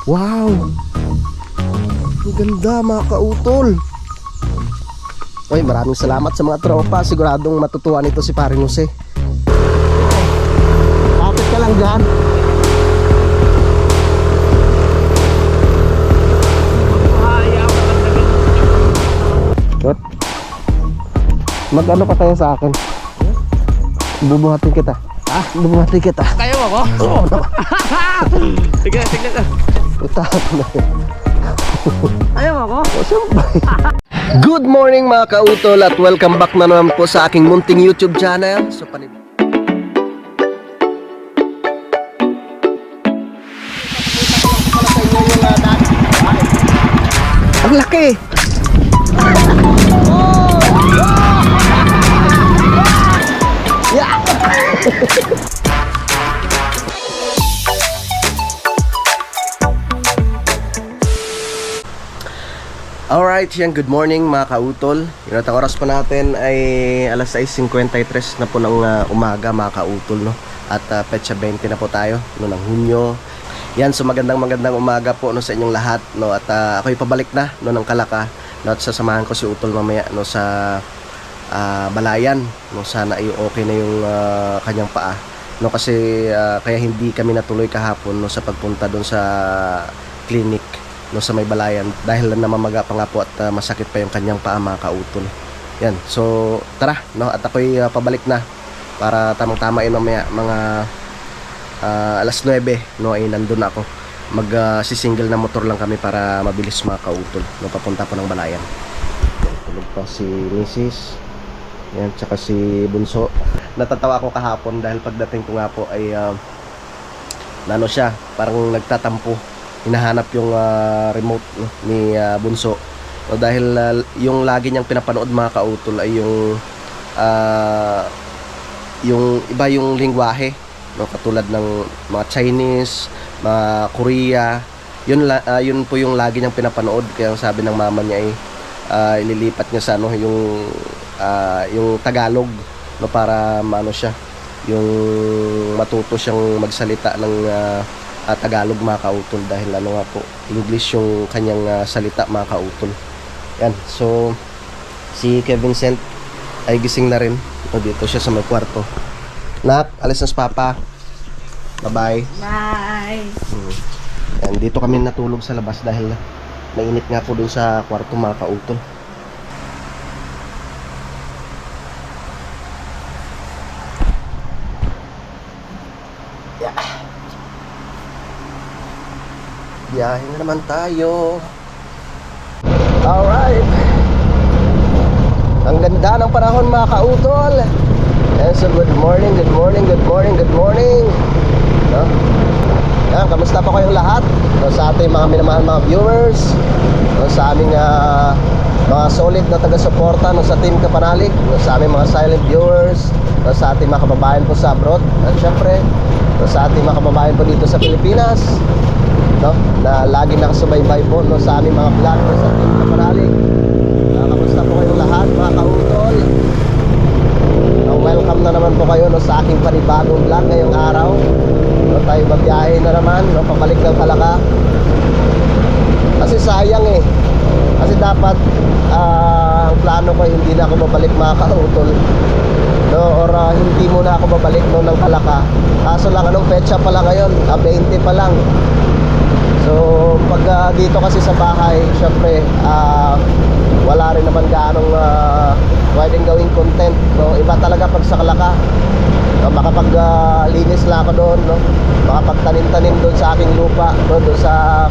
Wow! Ang ganda mga kautol. Uy, maraming salamat sa mga tropa. Siguradong matutuwa nito si Paring Jose. Kapit ka lang dyan. Mag-ano pa tayo sa akin? Bubuhatin kita. Bubuhatin kita. Kaya mo ako? Oo. Tignan ka. Utahan na yun. Ayaw mo ako? Good morning mga kautol at welcome back na naman po sa aking munting YouTube channel. So, ang laki! Yeah! Alright, yan, good morning mga kautol. Yung natang oras po natin ay alas 6:53 na po ng umaga mga kautol, no? At petsa 20 na po tayo, no, ng Hunyo. Yan, so magandang umaga po, no, sa inyong lahat, no? At ako'y pabalik na, no, ng Kalaka, no? At sasamahan ko si Utol mamaya, no, sa Balayan, no? Sana ay okay na yung kanyang paa, no? Kasi kaya hindi kami natuloy kahapon, no, sa pagpunta doon sa clinic, no, sa may Balayan dahil namamaga pa nga po at masakit pa yung kanyang paa mga kautol. Yan, so tara, no, at ako'y pabalik na para tamang-tama yun mamaya mga alas 9, no, ay nandun ako. Mag-single na motor lang kami para mabilis mga kautol, no, papunta po ng Balayan. Yan, tulog pa si Mrs. Yan, tsaka si Bunso. Natatawa ako kahapon dahil pagdating ko nga po ay nano siya, parang nagtatampo, hinahanap yung remote, no, ni Bunso, no, dahil yung lagi niyang pinapanood mga kautol ay yung iba yung lingwahe, no, katulad ng mga Chinese, mga Korea. Yun po yung lagi niyang pinapanood, kaya sabi ng mama niya ay ililipat niya sa ano yung Tagalog, no, para maano siya, yung matuto siyang magsalita ng Tagalog mga kautol, dahil ano nga po, English yung kanyang salita mga kautol. Yan, so si Kevin Vincent ay gising na rin, no, dito siya sa may kwarto. Nak, alis na si Papa. Bye-bye. Bye. Yan, dito kami natulog sa labas dahil mainit nga po dun sa kwarto mga kautol. Biyahe na naman tayo. Alright. Ang ganda ng panahon mga kautol. And so good morning. No? Yan, kamusta po kayong lahat? No, sa ating mga minamahal mga viewers, no, sa aming mga solid na taga-suporta, no, sa Team Kapanalig, no, sa aming mga silent viewers, no, sa ating mga kababayan po sa abroad, at syempre no, sa ating mga kababayan po dito sa Pilipinas, no, na lagi nakasubaybay po, no, sa aming mga vlog sa Team Kapanalig. Kamusta po kayong lahat mga kautol? Welcome na naman po kayo, no, sa aking panibagong vlog ngayong araw, no, tayo babiyahe na naman, no, pabalik ng Kalaka. Kasi sayang kasi dapat ang plano ko hindi na ako babalik mga kautol, no, or hindi muna ako babalik, no, ng Kalaka. Kaso lang anong petsa pala ngayon, 20 pa lang. So pag dito kasi sa bahay, syempre wala rin naman gaanong pwedeng gawing content, no. Iba talaga pag sa Kalaka, no, makapag-linis lang ako doon, no, makapagtanim-tanim doon sa aking lupa, no, doon sa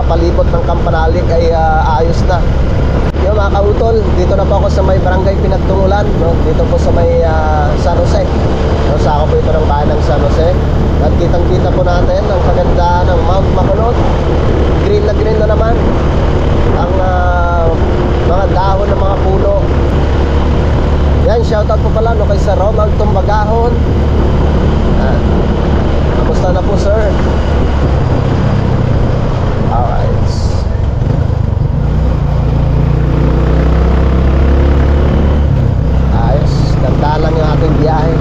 palibot ng Kampanalig ay ayos na. Yung mga kautol, dito na po ako sa may barangay Pinagtungulan, no, dito po sa may San Jose, no, sa ako po ito ng bayan ng San Jose. At kitang-kita po natin ang kagandahan ng Mount Makulot. Green na naman ang mga dahon ng mga puno. Yan, shoutout po pala, no, kay Sir Ronald Tumbagahon. Kamusta na po, sir? Alright. Ayos, ganda lang yung ating biyahe.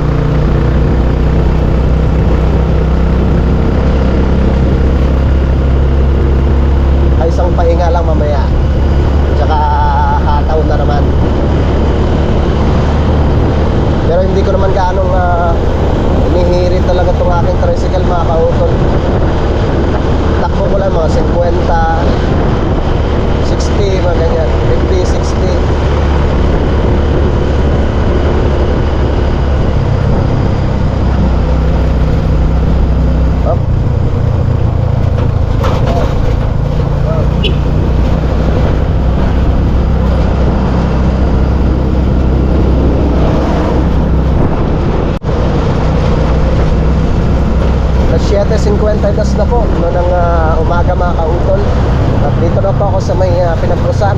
ng umaga mga kautol. At dito na po ako sa may pinagpusan.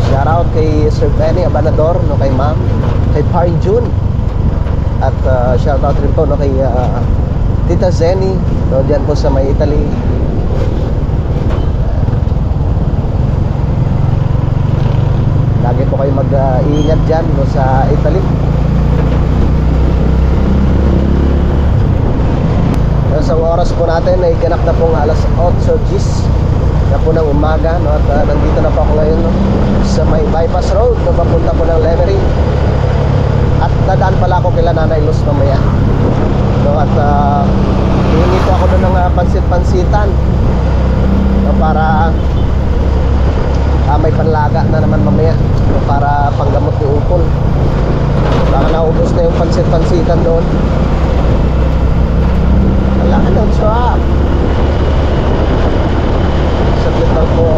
Shoutout kay Sir Benny Abanador, no, kay Ma'am, kay Paring June. At shoutout rin po, no, kay Tita Zenny, no, dyan po sa may Italy. Lagi po kayo mag-iingat dyan, no, sa Italy. Sa oras po natin ay ganap na pong alas 8:10 na po ng umaga, no? At nandito na po ako ngayon, no, sa may bypass road na papunta po ng Lemery. At dadaan pala ako kila Nanay Luz mamaya, no? At hihingi po ako doon ng pansit-pansitan, no, para may panlaga na naman mamaya, no, para panggamot ni Utol. Baka naubos na yung pansit-pansitan doon. Wala ka ng truck. Saglit lang po.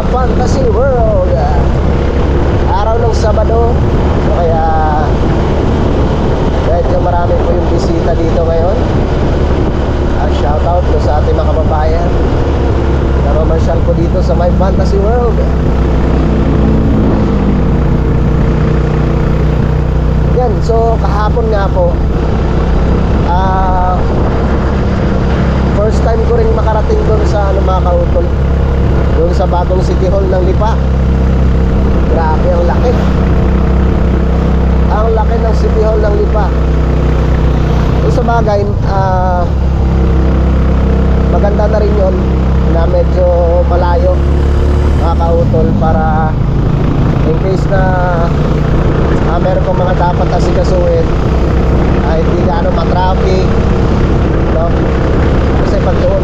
Fantasy World, araw ng Sabado, so kaya medyo marami po yung bisita dito ngayon. Shoutout po sa ating mga kababayan na mamasyal po dito sa my Fantasy World. Yan, so kahapon nga po, first time ko rin makarating doon sa mga kautol, doon sa bagong City Hall ng Lipa. Grabe, ang laki. Ang laki ng City Hall ng Lipa. So, sa bagay, maganda na rin yun na medyo malayo mga kautol, para in case na meron pong mga dapat asikasuhin, hindi gaano matraffic, no? Kasi pag doon,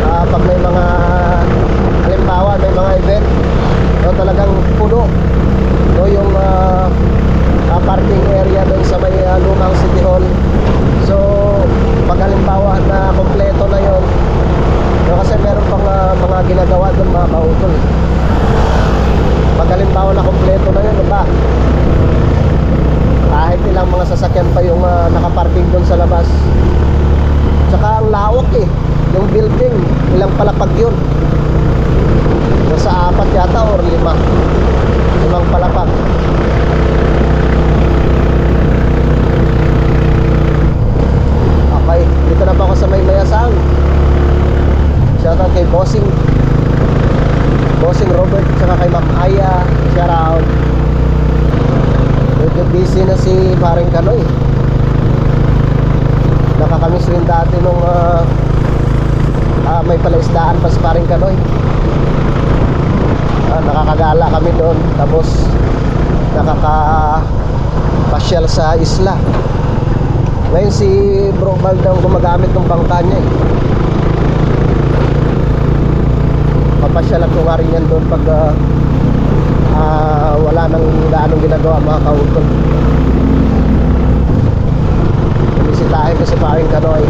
pag may mga halimbawa may mga event, no, talagang puno, no, yung parking area doon sa may lumang City Hall. So pag halimbawa na kompleto na yon, no, kasi meron pang mga ginagawa doon mga kautol. Pag halimbawa na kompleto na yun, diba, kahit ilang mga sasakyan pa yung nakaparking doon sa labas. Tsaka ang lawak yung building, ilang palapag yun, nasa 4 yata or 5 palapag. Okay, dito na pa ako sa may Mayasang. Shoutout kay Bossing Robert, tsaka kay Ma'am Aya. Shoutout. Medyo busy na si Paring Kanoy. Nakakamiss rin dati nung may palaisdaan pa si Paring Kanoy. Nakakagala kami doon, tapos nakakapasyal sa isla. Ngayon si Bro Baldang gumagamit ng bangka niya Papasyal ko nga rin yan doon pag wala nang gaanong ginagawa mga kautol. Bumisitahin ko si Paring Kanoy.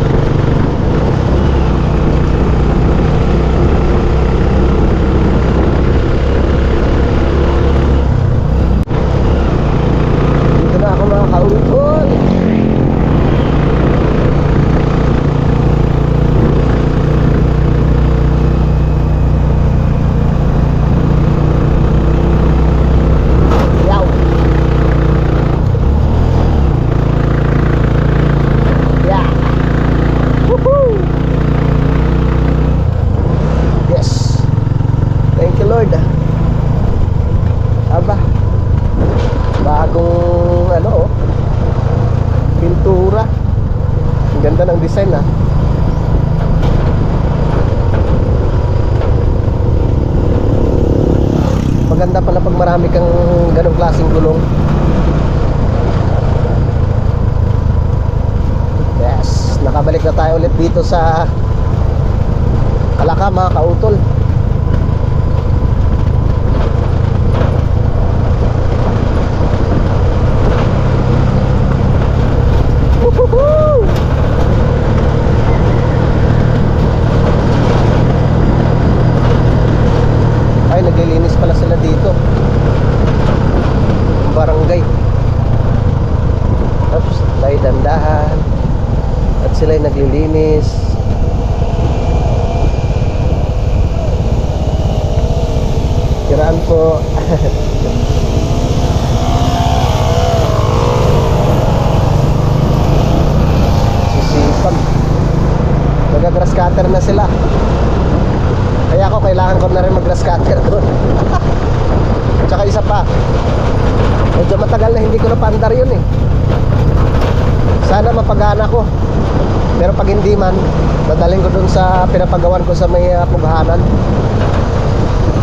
marami kang ganong klaseng gulong. Yes, nakabalik na tayo ulit dito sa Kalaka mga kautol. Woohoo! Ay, naglilinis pala sila dito. Yung barangay. Tapos tayo dandahan. At sila'y naglilinis. Kiraan po. Sisipag. Nag-grass cutter na sila. Kaya ako kailangan ko na rin mag-grass cutter doon. Tsaka isa pa, medyo matagal na hindi ko napandar yun eh. Sana mapagana ko. Pero pag hindi man, dadalhin ko doon sa pinapagawan ko sa may pughanan.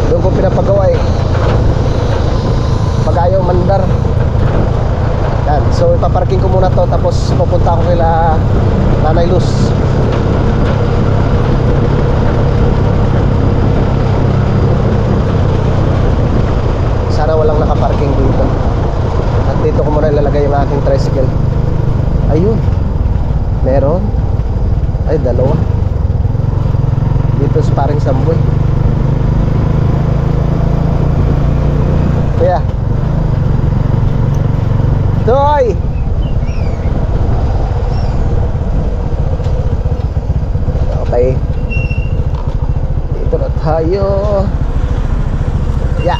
Doon ko pinapagawa eh. Pag ayaw mandar. Yan. So ipaparking ko muna to, tapos pupunta ako kila Nanay Luz. Sana walang nakaparking dito. At dito ko muna ilalagay yung aking tricycle. Ayun, meron. Ay, dalawa. Dito sa paring Samboy. Kuya Toy! Okay, dito na tayo. Yeah.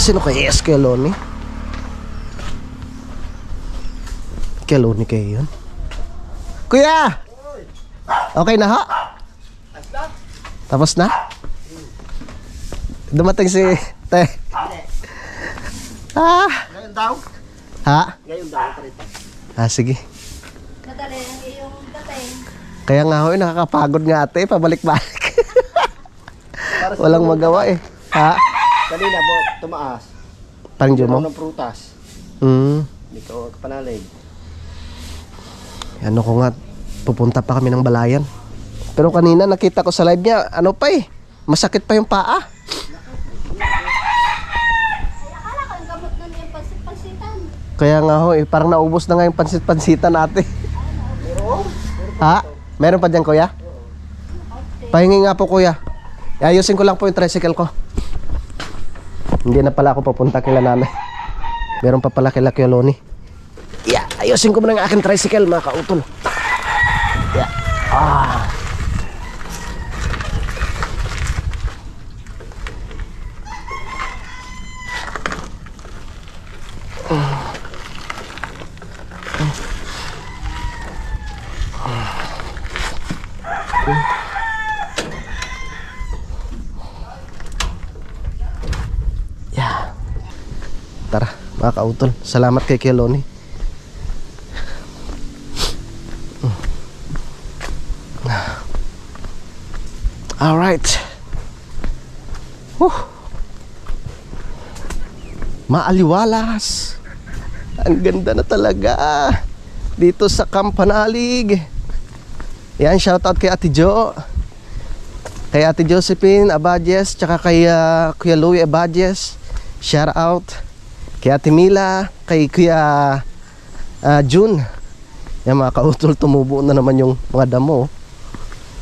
Sino kaya yes kay Loni? Kay Loni kayo yun? Kuya! Okay na ha? Tapos na? Dumating si Te. Ngayon daw? Ha? Ngayon daw, karita. Sige. Madali ang iyong dating. Kaya nga ho, nakakapagod nga ate, pabalik-balik. Walang magawa eh. Ha? Kanina po, tumaas. Parang mo? Ng prutas. Hindi ko kapanalig. Ano ko nga, pupunta pa kami ng Balayan. Pero kanina nakita ko sa live niya, ano pa eh, masakit pa yung paa. Akala ko ang gamot nun yung pansit-pansitan. Kaya nga ho, parang naubos na nga yung pansit-pansitan natin. Ha? Meron pa dyan kuya? Pahingi nga po kuya. Ayusin ko lang po yung tricycle ko. Hindi na pala ako papunta kila nanay. Meron pa pala kila Kuya Loni. Yeah, ayusin ko muna ang aking tricycle mga kautol. Yeah. Yeah. Tara, mga kautol. Salamat kay Kuya Loni. Alright. Maaliwalas. Ang ganda na talaga dito sa Campanalig. Yan, shoutout kay Ate Jo, kay Ate Josephine Abadjes, tsaka kay Kuya Louie Abadjes. Shoutout kay Ate Mila, kay Kuya June. Yan mga kautol, tumubo na naman yung mga damo.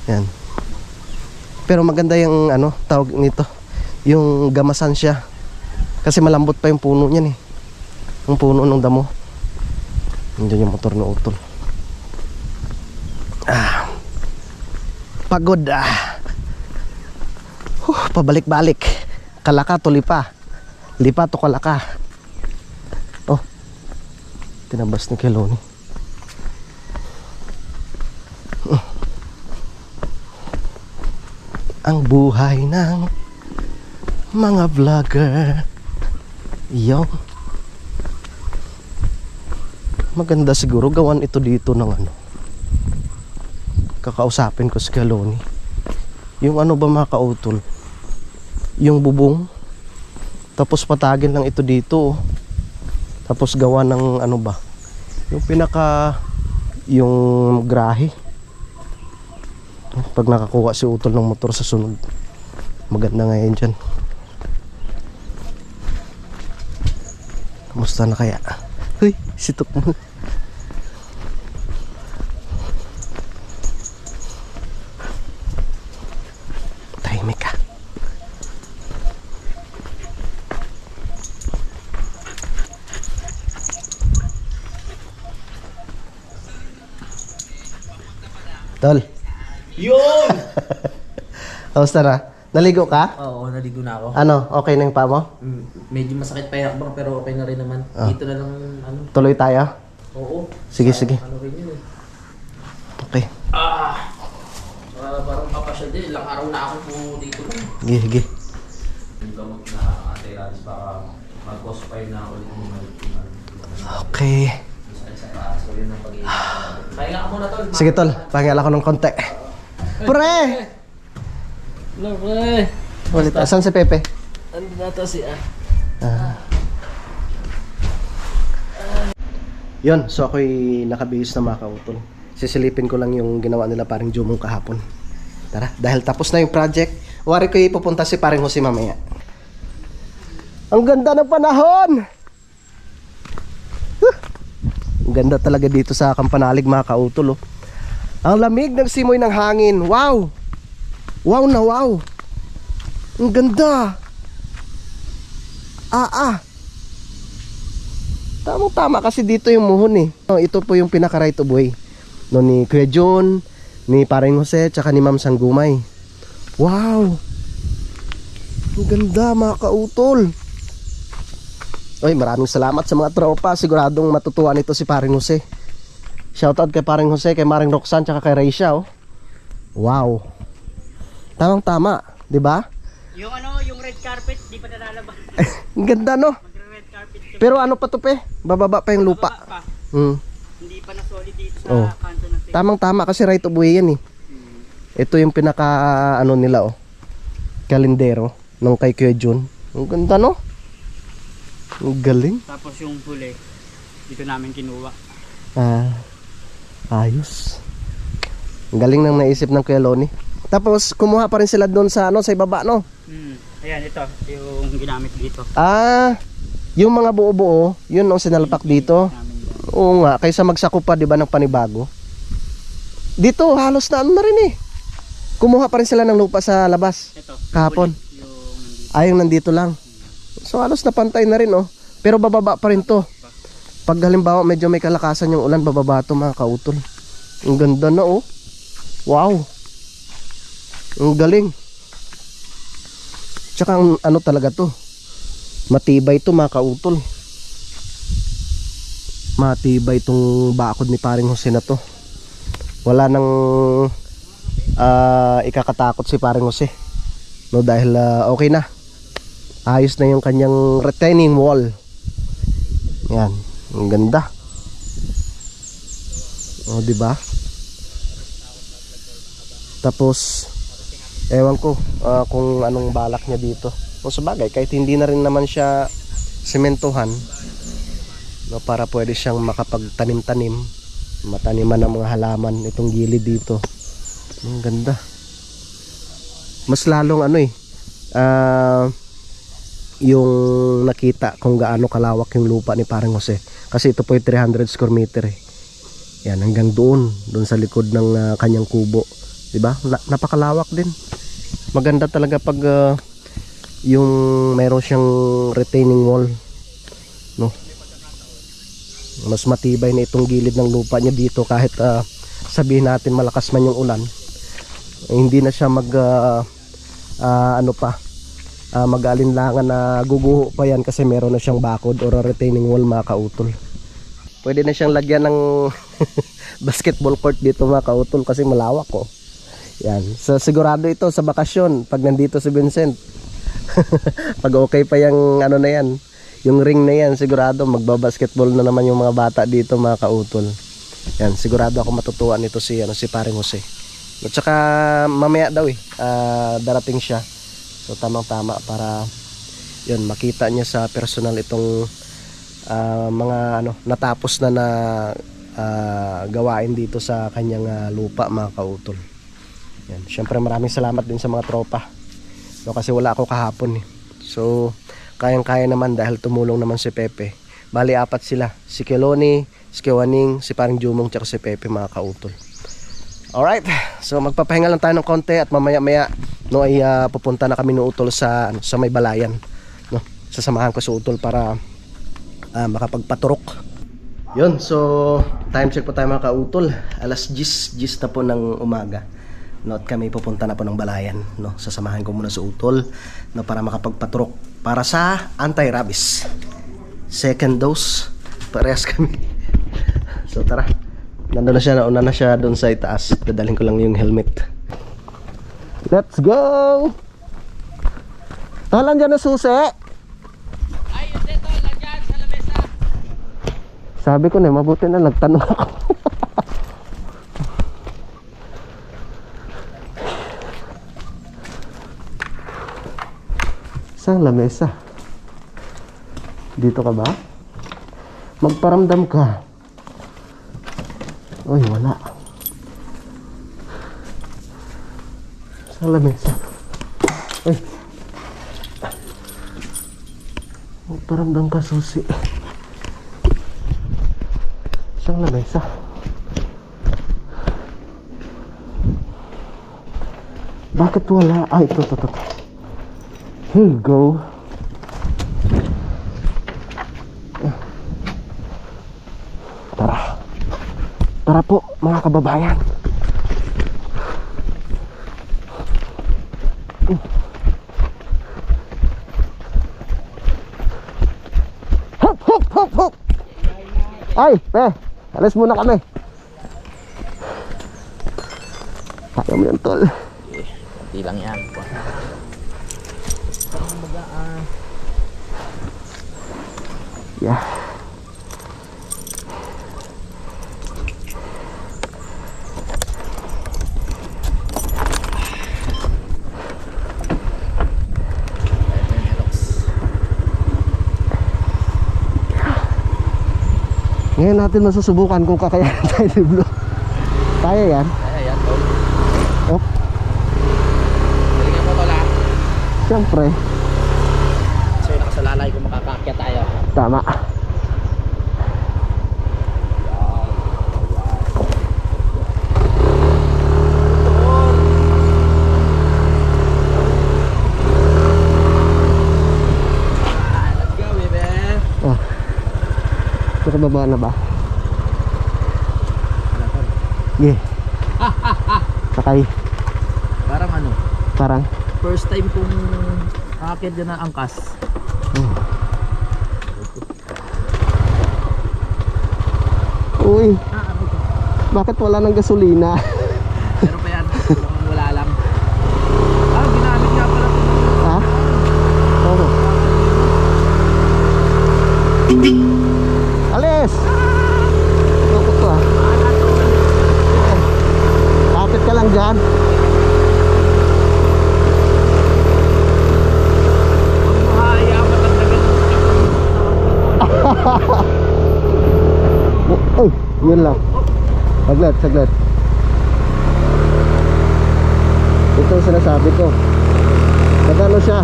Yan. Pero maganda yung ano, tawag nito, yung gamasan siya. Kasi malambot pa yung puno niyan eh. Yung puno ng damo. Nandiyan yung motor na utol. Pagod pabalik-balik. Kalaka to Lipa. Lipa to Kalaka. Oh, tinabas ni Keloni. ang buhay ng mga vlogger. Yung maganda siguro gawan ito dito ng ano. Kakausapin ko si Kaloni. Yung ano ba mga kautol? Yung bubong. Tapos patagin lang ito dito. Tapos gawa ng ano ba? Yung yung grahe. Pag nakakuha si utol ng motor sa sunod, maganda ngayon dyan. Kamusta na kaya? Uy, sitok mo. Tahimik ka. Tol. Yun! Kamusta na? Naligo ka? Oo, naligo na ako. Ano? Okay na yung paa mo? Medyo masakit pa yung hakbang pero okay na rin naman. Dito na lang, ano. Tuloy tayo? Oo. Sige, sige. Ano rin yun eh. Okay. Parang kapasya din. Ilang araw na ako po dito. Sige, sige. Yung gamot na antiralis baka mag-cospire na ulit mo Okay. So yun ang pag-iingat. Pahinga ka muna, tol. Sige, tol. Pangala ko ng konti. Pre! Hello, pre. Ulit. Asan si Pepe? Ano na to si Yun, so ako'y nakabihis na mga kautol. Sisilipin ko lang yung ginawa nila paring Jumong kahapon. Tara, dahil tapos na yung project, wari ko ipupunta si paring Jose mamaya. Ang ganda ng panahon! Ang ganda talaga dito sa Kampanalig mga kautol. Oh. Ang lamig ng simoy ng hangin. Wow! Wow na wow! Ang ganda! Tamang-tama kasi dito yung muhon eh. Ito po yung pinaka right of way. No, ni Kuya John, ni Paring Jose, tsaka ni Ma'am Sanggumay. Wow! Ang ganda mga kautol. Oy, maraming salamat sa mga tropa. Siguradong matutuwa nito si Paring Jose. Shoutout kay Paring Jose, kay Maring Roxanne, tsaka kay Raisha. Oh. Wow! Tamang-tama, di ba? Yung ano, yung red carpet, di pa nalalabas. Ang ganda no? Magre-red carpet siya. Pero ano pa to pe? Bababa pa yung lupa. Baba pa. Hmm. Hindi pa na-solid dito sa Oh. kanto ng stage. Tamang-tama kasi right of way yan eh. Ito yung pinaka ano nila oh. Kalendero nung kay Kuya John. Ang ganda no? Ang galing. Tapos yung huli, dito namin kinuha. Ayos. Ang galing nang naisip ng Kuya Loni. Tapos kumuha pa rin sila doon sa ano sa ibaba no. Ayan, ito, yung ginamit dito. Yung mga buo-buo, yun ang sinalpak dito. Namin yan. Oo nga, kaysa magsako pa 'di ba ng panibago. Dito halos na ano na rin eh. Kumuha pa rin sila ng lupa sa labas. Ito, Kahapon. huli, yung nandito. Yung nandito lang. So halos na pantay na rin oh. Pero bababa pa rin to. Pag halimbawa medyo may kalakasan yung ulan, bababa to mga kautol. Ang ganda na oh. Wow. Ang galing. Tsaka ang ano talaga to. Matibay to mga kautol. Matibay tong bakod ni Paring Jose na to. Wala nang ikakatakot si Paring Jose. No, dahil okay na. Ayos na yung kanyang retaining wall. Yan, ang ganda. O, di ba? Tapos ewan ko kung anong balak niya dito. O sabagay, kahit hindi na rin naman siya sementohan, no, para pwede siyang makapagtanim-tanim, mataniman ng mga halaman itong gilid dito. Ang ganda. Mas lalong ano eh yung nakita kung gaano kalawak yung lupa ni Paring Jose. Kasi ito po yung 300 square meter eh. Yan, hanggang doon sa likod ng kanyang kubo. Diba? Napakalawak din. Maganda talaga pag yung mayroon siyang retaining wall. No? Mas matibay na itong gilid ng lupa niya dito kahit sabihin natin malakas man yung ulan. Hindi na siya mag-alinlangan na guguho pa yan kasi meron na siyang bakod or retaining wall mga kautol. Pwede na siyang lagyan ng basketball court dito mga kautol kasi malawak oh. Yan. So sigurado ito sa bakasyon pag nandito si Vincent. Pag okay pa yung ano na yan, yung ring na yan, sigurado magbabasketball na naman yung mga bata dito, mga kautol. Yan, sigurado ako matutuwa nito si Paring Jose. At saka mamaya daw darating siya. So tamang-tama para yun, makita niya sa personal itong mga natapos na gawain dito sa kanyang lupa, mga kautol. Yan. Syempre maraming salamat din sa mga tropa. No, kasi wala ako kahapon eh. So kayang-kaya naman dahil tumulong naman si Pepe. Bali 4 sila. Si Keloni, si Kewaning, si Paring Jumong, tsaka si Pepe, mga kautol. Alright. So magpapahinga lang tayo ng konti at mamaya-maya ay pupunta na kami ng utol sa may balayan. No? Sasamahan ko sa utol para makapagpaturok. Yun, so time check po tayo, mga kautol. Alas 10 na po ng umaga. No, at kami pupunta na po ng balayan, no. Sasamahan ko muna sa utol, no, para makapagpaturok para sa anti-rabies. Second dose, parehas kami. So tara. Nandun na siya, nauna na siya doon sa itaas. Dadalhin ko lang yung helmet. Let's go! Talan dyan na susi. Ay, hindi to, lagyan sa lamesa. Sabi ko na, mabuti na nagtanong ako. Saan lamesa? Dito ka ba? Magparamdam ka. Uy, wala. Saan lamesa? Uy. Magparamdam ka, susi. Saan lamesa? Bakit wala? Ay, ito. Here you go. Tara po, mga kababayan. Hop, hop, hop, hop. Ay, alis muna kami. Kaya mo yan, tol. Hindi lang yan. Yeah. Ngayon natin masusubukan kung kakayanan tayo ni Blue. Kaya yan? Kaya yan, tol. Oh, Galingan mo, tol, ha? siyempre. So, yung nakasalalay kung makakakya tayo. Tama. Let's go, baby. Oh. Nakababa na ba? Yeah. Sakay. Parang ano, Parang. first time kong akit din na angkas. Uy. Bakit wala ng gasolina? Pero pa yan, mukhang wala lang. Ginamit nga pala ito. Ha? Oo. Alis! Lukot to ah. Kapit ka lang dyan. Buhay, matagdagan. Uy, yun lang. Saglit. Ito ang sinasabi ko. Nagano siya?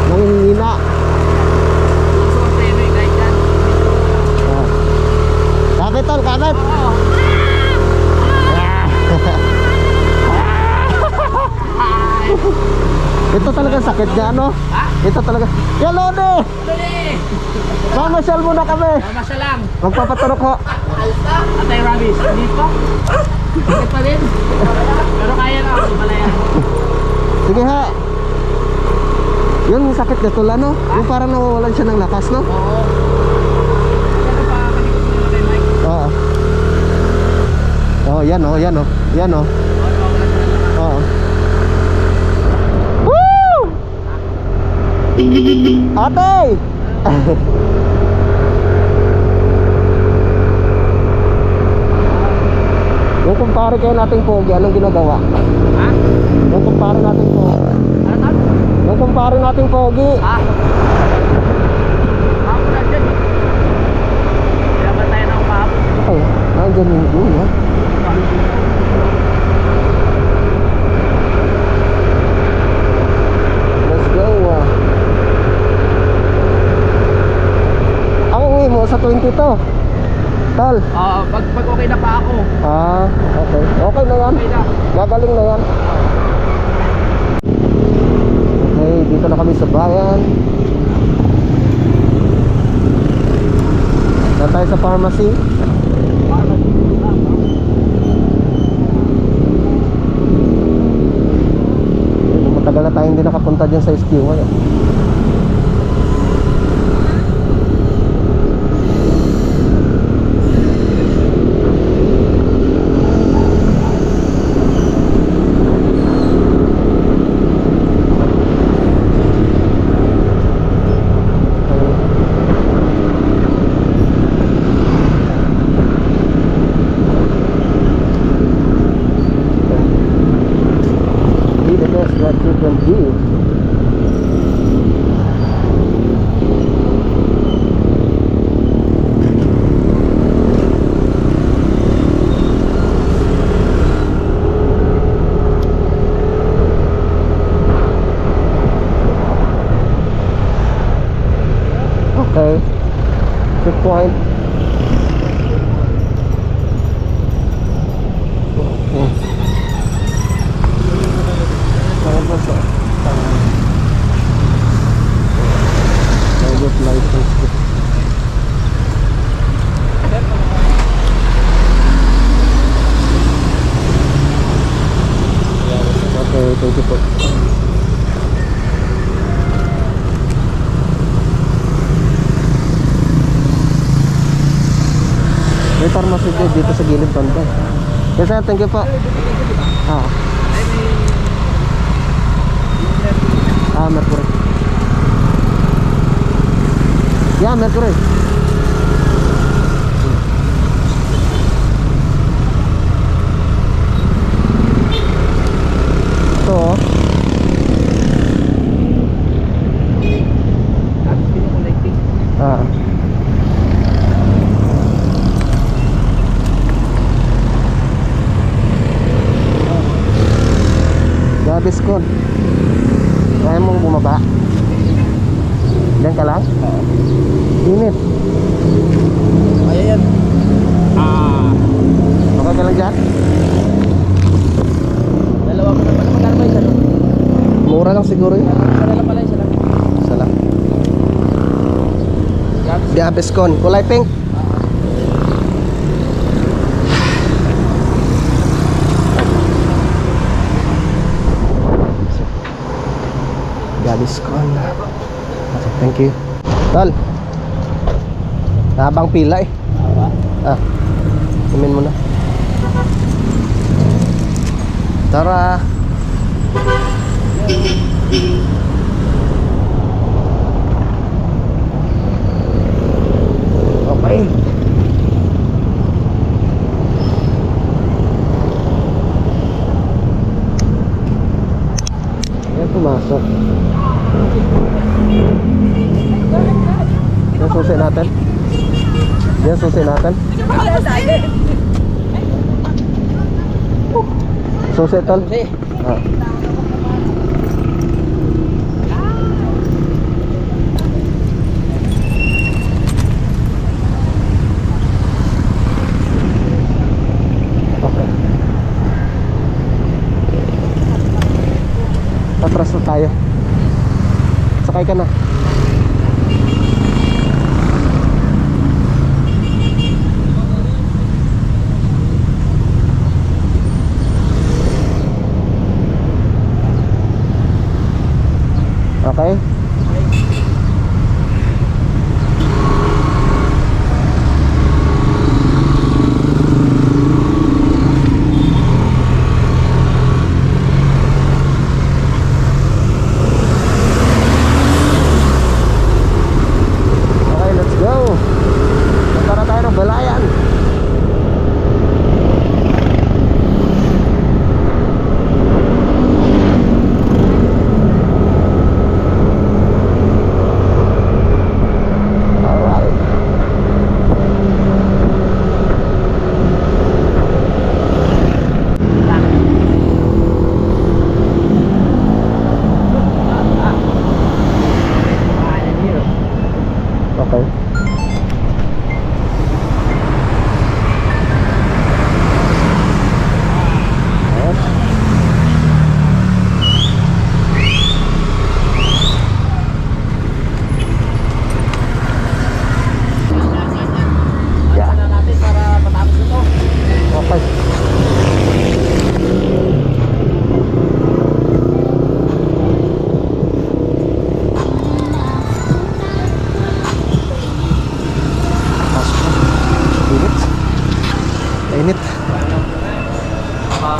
Nanghihina. Gusto ko preno yung guide yan. Kapit tol, kapit! Oo. Ito talaga sakit niya, ano? Ha? Ito talaga. Yalone! Tuloy! Mamasyal muna kami! Tama siya lang. Magpapaturok ho. Anti-rabies. Hindi pa? Hindi pa din. Pero kaya na ako. Malayan. Sige ha. Yung sakit niya tol, ano? Yung parang nawawalan siya ng lakas, no? Oo. Pero pa kami ko kay Mike. Oo. Oh, yan oh. Yan oh. Oo, wala siya ng Ate! Yung kumpare kayo nating pogi, anong ginagawa? Ha? Yung kumpare nating pogi. Ano tol? Yung kumpare nating pogi. Ah. Ako na dyan eh. Kaya ba tayo ng pahabol? Ay, nandiyan yung doon, ha? Let's go. Ang uwi mo sa 22. Tal. Pag okay na pa ako. Ah, okay. Okay na yan. Okay na. Gagaling na yan. Okay, dito na kami sa bayan. Na tayo sa pharmacy. Matagal na tayo hindi nakapunta dyan sa SQ ngayon. Be the best that you can be. Okay. Good point. Private license. Okay, thank you po. May pharmacy dito sa gilid banda. Yes sir, thank you po. Mercury. Yeah, Mercury. Ito oh. Gaviscon. Kaya mong bumaba? Diyan ka lang? Init. Ayan. Okay ka lang dyan? Dalawa ko na pala. Magkano ba isa? Mura lang siguro yun. Isa na lang pala. Isa lang. Isa lang. Gaviscon. Kulay pink. Gaviscon. Okay, thank you. Tol. Habang pila eh. Imin mo na. Tara. Okay. Ayan, pumasok. Yan susi natin. Yan susi natin. Susi tol. Ah. Okay. Atras na tayo. Sakay ka na. Okay? init.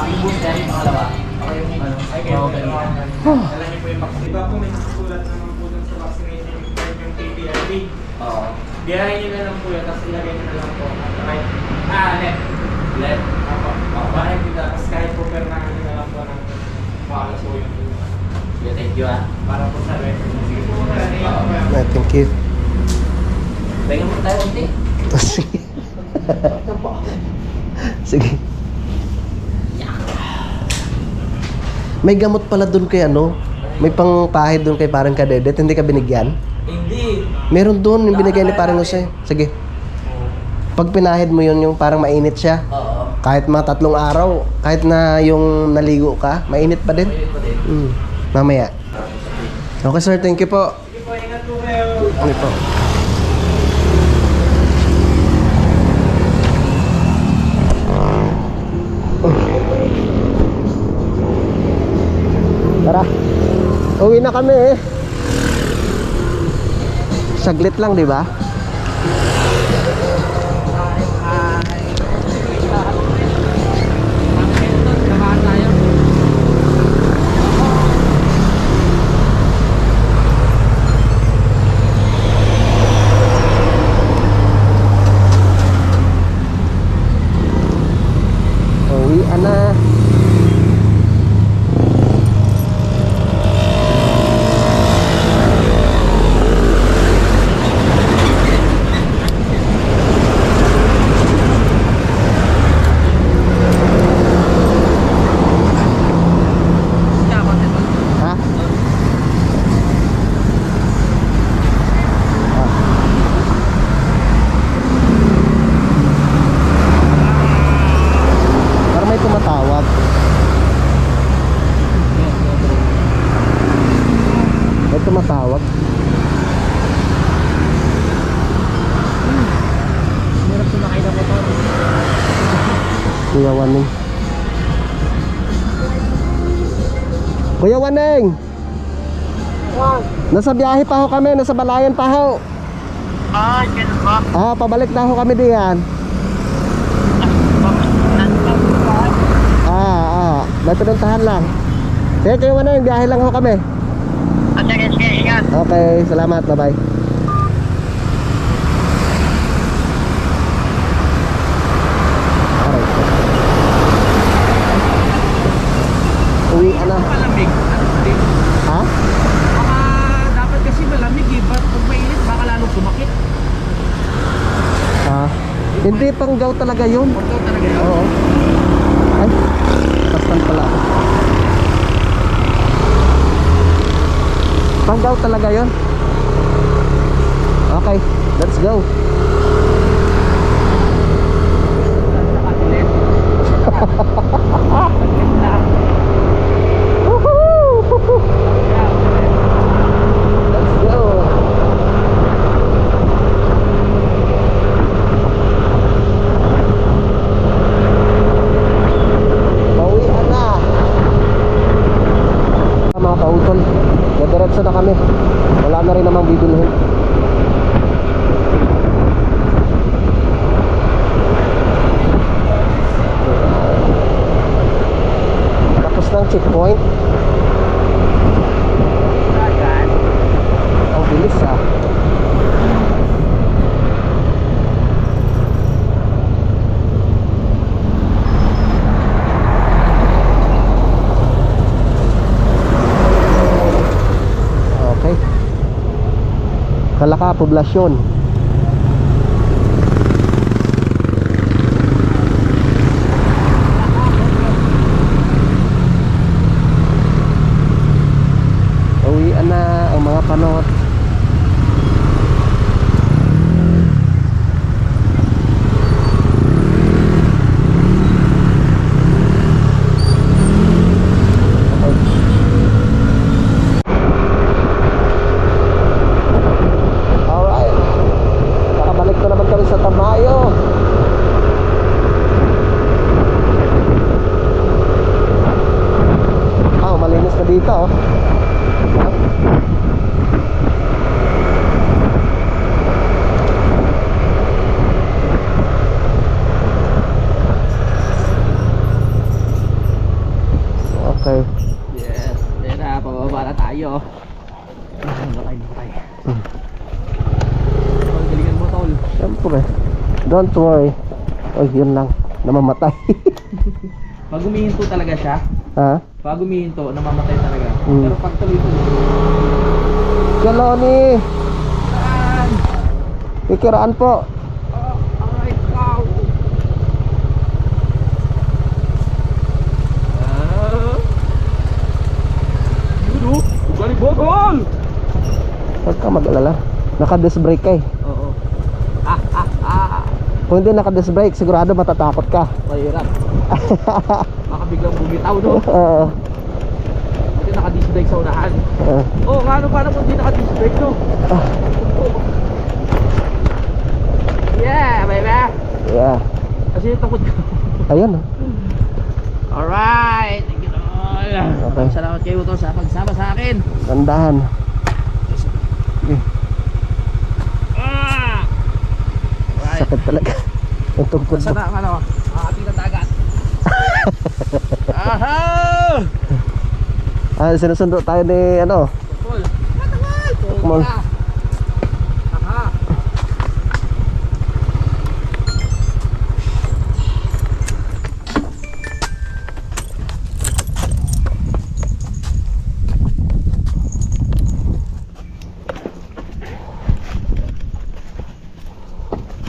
Yung boost yan, yung pangalawa. Ako yung ano, ay kayo. Alam niyo po yung vaccine. Diba po may susulat naman po dun sa vaccination yung PPRD. Oo. Biyahin niyo na lang po yan, tapos ilagay niyo na lang po. Right. Left. Left. Apo. Bakit dito? Tapos kahit po pernahan niyo na lang po ng palas po yun. Yeah, thank you ah. Para po sa record. Sige po muna. Ay, thank you. Pahinga mo tayo unti. Sige. Sige. May gamot pala dun kay ano? May pangpahid dun kay parang Kadedet. Hindi ka binigyan? Hindi. Meron dun yung binigay ni parang Jose. Sige. Pag pinahid mo yun, yung parang mainit siya. Oo. Kahit mga 3 araw, kahit na yung naligo ka, mainit pa din. Pwede pa din. Mamaya. Okay sir, thank you po. Sige po, ingat po kayo. Ano po? Tara. Uwi na kami eh. Saglit lang, di ba? Uwi na. Ha? Parang may tumatawag. May tumatawag. Hirap sumakay na motor. Kuya Waneng. Kuya Waneng! Nasa biyahe pa ho kami, nasa Balayan pa ho. Ganun ba? Pabalik na ho kami diyan. May pinuntahan lang. Sige, Kuya Waneng, biyahe lang ho kami. Sige, ingat. Okay, salamat, bye-bye. Alright. Uwi na. Malamig. Ha? Baka dapat kasi malamig eh. Ba't pag mainit baka lalong sumakit? Hindi panggaw talaga yun. Huwag daw talaga yun. Oo. Ay, pastan pala ako. Panggaw talaga yun. Okay, let's go. Let's go. Pauwian na. Mga kautol, nadiretso na kami. Wala na rin namang bibilhin. Tapos ng checkpoint. Ang bilis ah. Okay. Kalaka, poblasyon. Uwian na ang mga panot. Alright. Nakabalik na naman kami sa Tamayo. Malinis na dito oh. Don't worry. Oh, yun lang. Namamatay. Pag humihinto talaga siya, Ha? pag humihinto, namamatay talaga. Mm. Pero pag tuloy-tuloy, Kaloni! Ikiraan po. ay, ikaw! Yun o! Balik-bogol! Huwag ka mag-alala. Naka-disc brake ka eh. Oo. Kung hindi naka-disc brake, sigurado matatakot ka. Mahirap. Baka biglang bumitaw, no? Oo. Kasi naka-disc brake sa unahan. Oo. Oo, nga, no? Paano kung hindi naka-disc brake, no? Yeah, baby! Yeah. Kasi yung takot ko. Ayan oh. Alright! Thank you, Tol! Maraming salamat kayo, Tol, sa pagsama sa akin. Tandahan. Ah! Alright. Sakit talaga. Ang tungkod Saan mo. na ang ano? Makakating ng dagat. Aha! Sinusundo tayo ni ano. Tol! Matagal! Kumol. Aha!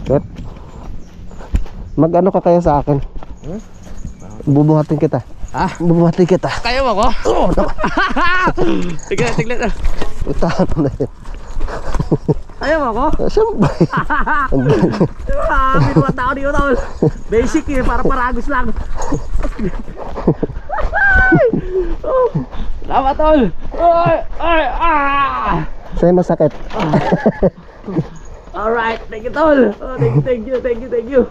Pep. Mag-ano ka kaya sa akin? Bubuhatin kita. Ah? Bubuhatin kita. Kaya mo ko? Oo, naman. Tignan. Itahan mo na yun. Ayaw mo ko? Siyempre. Binuha tao dito, Tol. Basic eh, para paragos lang. Salamat, Tol. Ay, ah! Sa'yo masakit. Alright, thank you, Tol. Oh, thank you. Sige.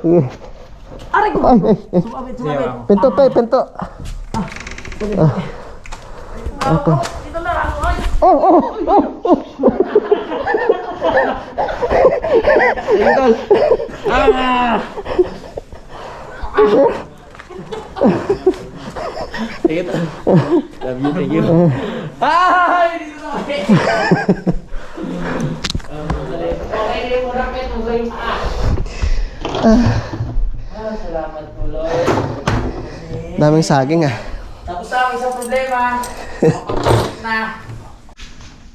Aray ko! Ay, ay, ay. Sumabit. Pinto pe, pinto. Okay. Dito na ako, ay! Oh. Thank you, Tol. Ah! Thank you, Tol. Thank you. Ay! Dito na ako. Okay, muna kayo. Tuloy yung salamat po, Lord. Daming saging ah. Tapos na ang isang problema. Mapapagod na.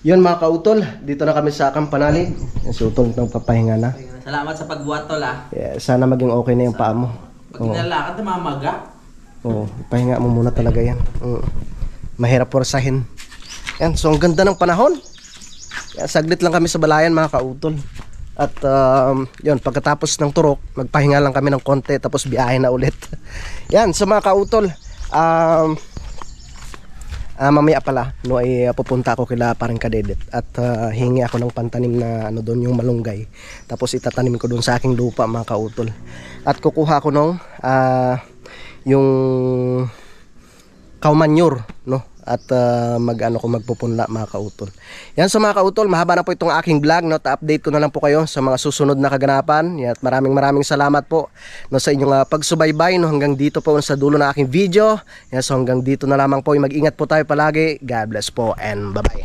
Yun mga kautol, dito na kami sa Kampanalig. Si Utol nang papahinga na. Salamat sa pagbuhat, Tol, ah. Yeah, sana maging okay na yung paa mo. Pag nilalakad, namamaga. Oo, pahinga mo muna talaga yan. Mahirap porsahin. Yan, so ang ganda ng panahon. Yan, saglit lang kami sa balayan mga kautol. At yun, pagkatapos ng turok, magpahinga lang kami ng konti tapos biyahe na ulit. Yan, so mga kautol, mamaya pala no ay pupunta ako kila Paring Kadedet at hingi ako ng pantanim na ano doon yung malunggay. Tapos itatanim ko doon sa aking lupa mga kautol. At kukuha ko nung yung cow manure no at mag-ano ko magpupunla mga kautol. Yan so mga kautol, mahaba na po itong aking vlog no, ta-update ko na lang po kayo sa mga susunod na kaganapan. Yan, at maraming salamat po no sa inyong pagsubaybay no hanggang dito po sa dulo ng aking video. Yan, so hanggang dito na lamang po, mag-ingat po tayo palagi. God bless po and bye-bye.